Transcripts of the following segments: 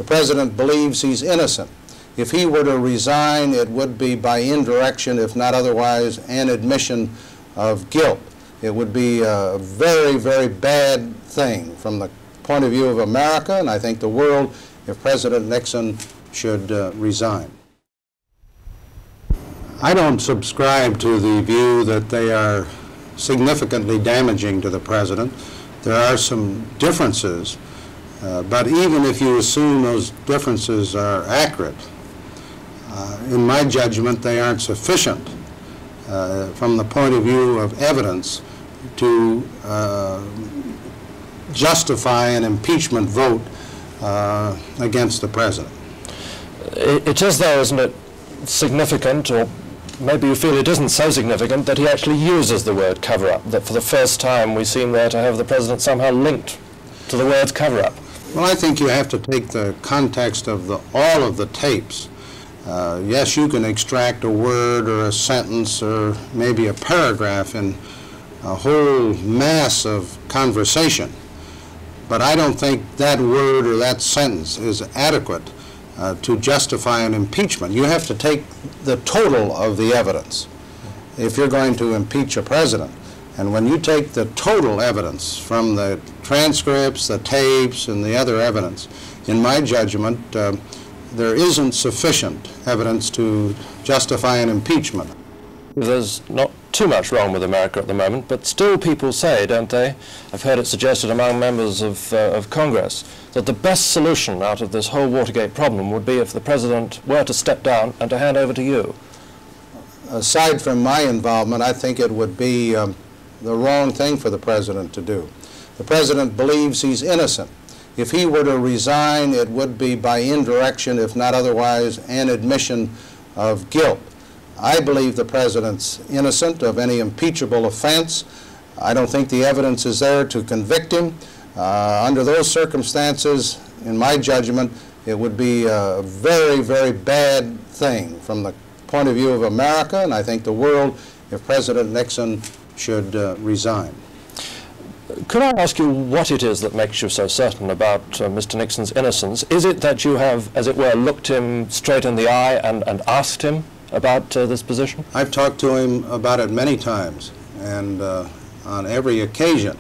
The President believes he's innocent. If he were to resign, it would be by indirection, if not otherwise, an admission of guilt. It would be a very, very bad thing from the point of view of America, and I think the world, if President Nixon should resign. I don't subscribe to the view that they are significantly damaging to the President. There are some differences, but even if you assume those differences are accurate, in my judgment, they aren't sufficient from the point of view of evidence to justify an impeachment vote against the President. It is, though, isn't it, significant, or maybe you feel it isn't so significant, that he actually uses the word cover-up, that for the first time we seem there to have the President somehow linked to the words cover-up. Well, I think you have to take the context of all of the tapes. Yes, you can extract a word or a sentence or maybe a paragraph in a whole mass of conversation, but I don't think that word or that sentence is adequate to justify an impeachment. You have to take the total of the evidence if you're going to impeach a president. And when you take the total evidence from the transcripts, the tapes, and the other evidence, in my judgment, there isn't sufficient evidence to justify an impeachment. There's not too much wrong with America at the moment, but still people say, don't they, I've heard it suggested among members of Congress, that the best solution out of this whole Watergate problem would be if the President were to step down and to hand over to you. Aside from my involvement, I think it would be the wrong thing for the President to do. The President believes he's innocent. If he were to resign, it would be by indirection, if not otherwise, an admission of guilt. I believe the President's innocent of any impeachable offense. I don't think the evidence is there to convict him. Under those circumstances, in my judgment, it would be a very, very bad thing from the point of view of America, and I think the world, if President Nixon should resign. Could I ask you what it is that makes you so certain about Mr. Nixon's innocence? Is it that you have, as it were, looked him straight in the eye and asked him about this position? I've talked to him about it many times, and on every occasion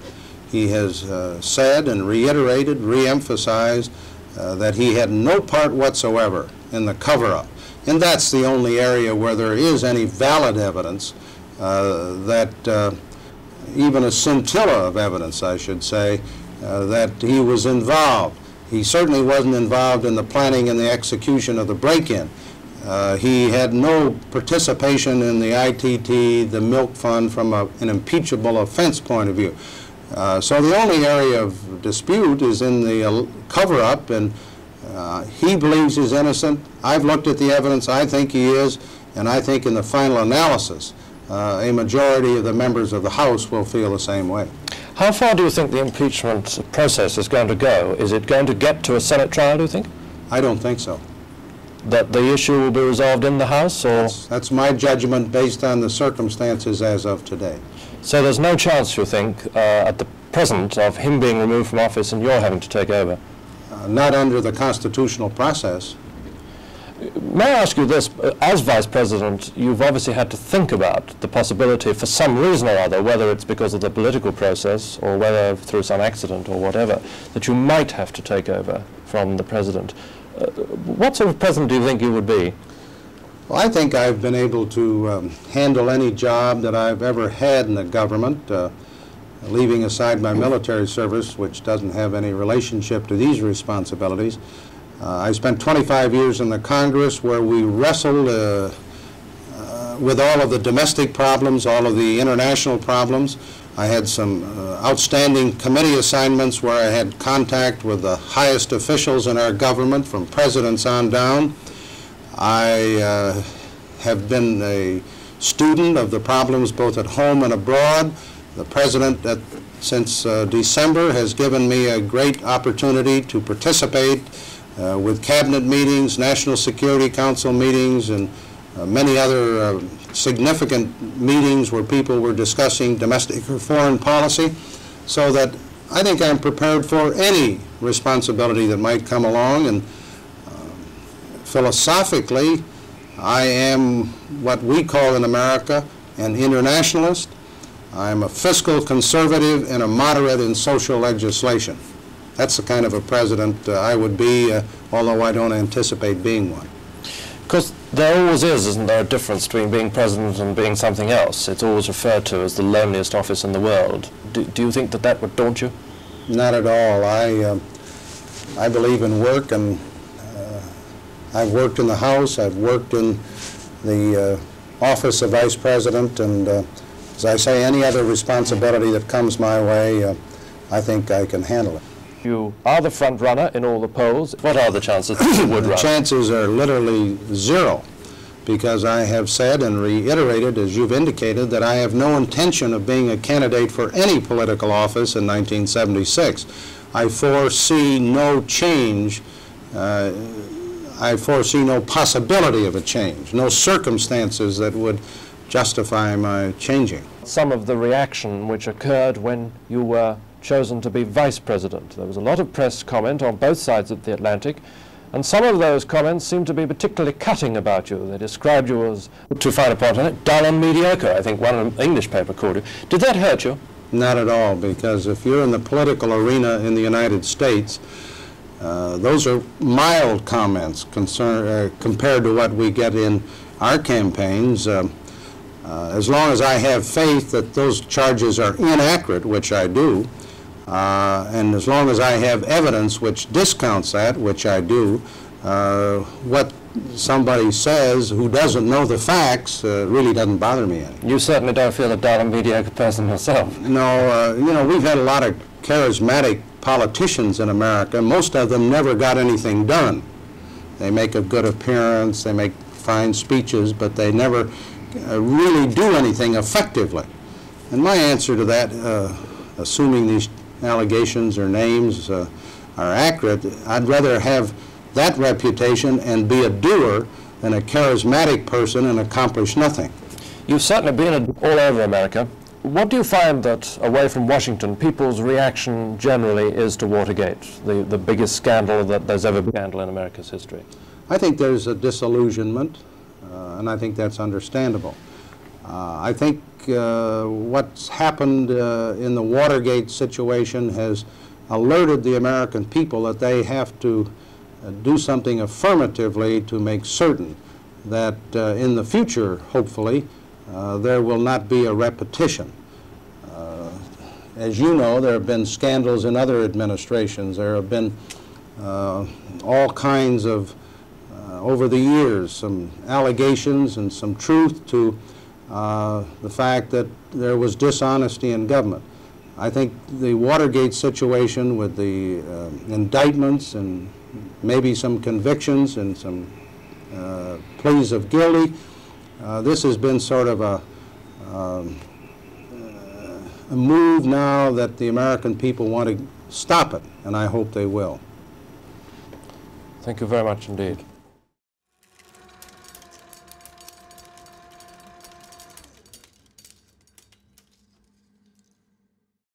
he has said and reiterated, re-emphasized that he had no part whatsoever in the cover-up. And that's the only area where there is any valid evidence that even a scintilla of evidence, I should say, that he was involved. He certainly wasn't involved in the planning and the execution of the break-in. He had no participation in the ITT, the milk fund, from an impeachable offense point of view. So the only area of dispute is in the cover-up, and he believes he's innocent. I've looked at the evidence. I think he is, and I think in the final analysis, a majority of the members of the House will feel the same way. How far do you think the impeachment process is going to go? Is it going to get to a Senate trial, do you think? I don't think so. That the issue will be resolved in the House, or? That's my judgment based on the circumstances as of today. So there's no chance, you think, at the present, of him being removed from office and you're having to take over? Not under the constitutional process. May I ask you this, as Vice President, you've obviously had to think about the possibility for some reason or other, whether it's because of the political process or whether through some accident or whatever, that you might have to take over from the President. What sort of President do you think you would be? Well, I think I've been able to handle any job that I've ever had in the government, leaving aside my military service, which doesn't have any relationship to these responsibilities. I spent 25 years in the Congress where we wrestled with all of the domestic problems, all of the international problems. I had some outstanding committee assignments where I had contact with the highest officials in our government, from presidents on down. I have been a student of the problems both at home and abroad. The President, since December, has given me a great opportunity to participate with cabinet meetings, National Security Council meetings, and many other significant meetings where people were discussing domestic or foreign policy, so that I think I'm prepared for any responsibility that might come along, and Philosophically, I am what we call in America an internationalist. I'm a fiscal conservative and a moderate in social legislation. That's the kind of a president I would be, although I don't anticipate being one. Because there always is, isn't there, a difference between being president and being something else? It's always referred to as the loneliest office in the world. Do you think that that would daunt you? Not at all. I believe in work, and I've worked in the House, I've worked in the office of Vice President, and as I say, any other responsibility that comes my way, I think I can handle it. You are the front runner in all the polls. What are the chances that you would run? The chances are literally zero, because I have said and reiterated, as you've indicated, that I have no intention of being a candidate for any political office in 1976. I foresee no change. I foresee no possibility of a change, no circumstances that would justify my changing. Some of the reaction which occurred when you were chosen to be vice president. There was a lot of press comment on both sides of the Atlantic, and some of those comments seemed to be particularly cutting about you. They described you as, to find a point on it, dull and mediocre, I think one English paper called you. Did that hurt you? Not at all, because if you're in the political arena in the United States, those are mild comments compared to what we get in our campaigns. As long as I have faith that those charges are inaccurate, which I do, and as long as I have evidence which discounts that, which I do, what somebody says who doesn't know the facts really doesn't bother me any. You certainly don't feel a dull and mediocre person yourself. No, you know, we've had a lot of charismatic politicians in America. Most of them never got anything done. They make a good appearance, they make fine speeches, but they never really do anything effectively. And my answer to that, assuming these allegations or names are accurate, I'd rather have that reputation and be a doer than a charismatic person and accomplish nothing. You've certainly been all over America. What do you find that, away from Washington, people's reaction generally is to Watergate, the biggest scandal that there's ever been in America's history? I think there's a disillusionment, and I think that's understandable. I think what's happened in the Watergate situation has alerted the American people that they have to do something affirmatively to make certain that in the future, hopefully, there will not be a repetition. As you know, there have been scandals in other administrations. There have been all kinds of, over the years, some allegations and some truth to the fact that there was dishonesty in government. I think the Watergate situation with the indictments and maybe some convictions and some pleas of guilty, this has been sort of a move now that the American people want to stop it, and I hope they will. Thank you very much indeed.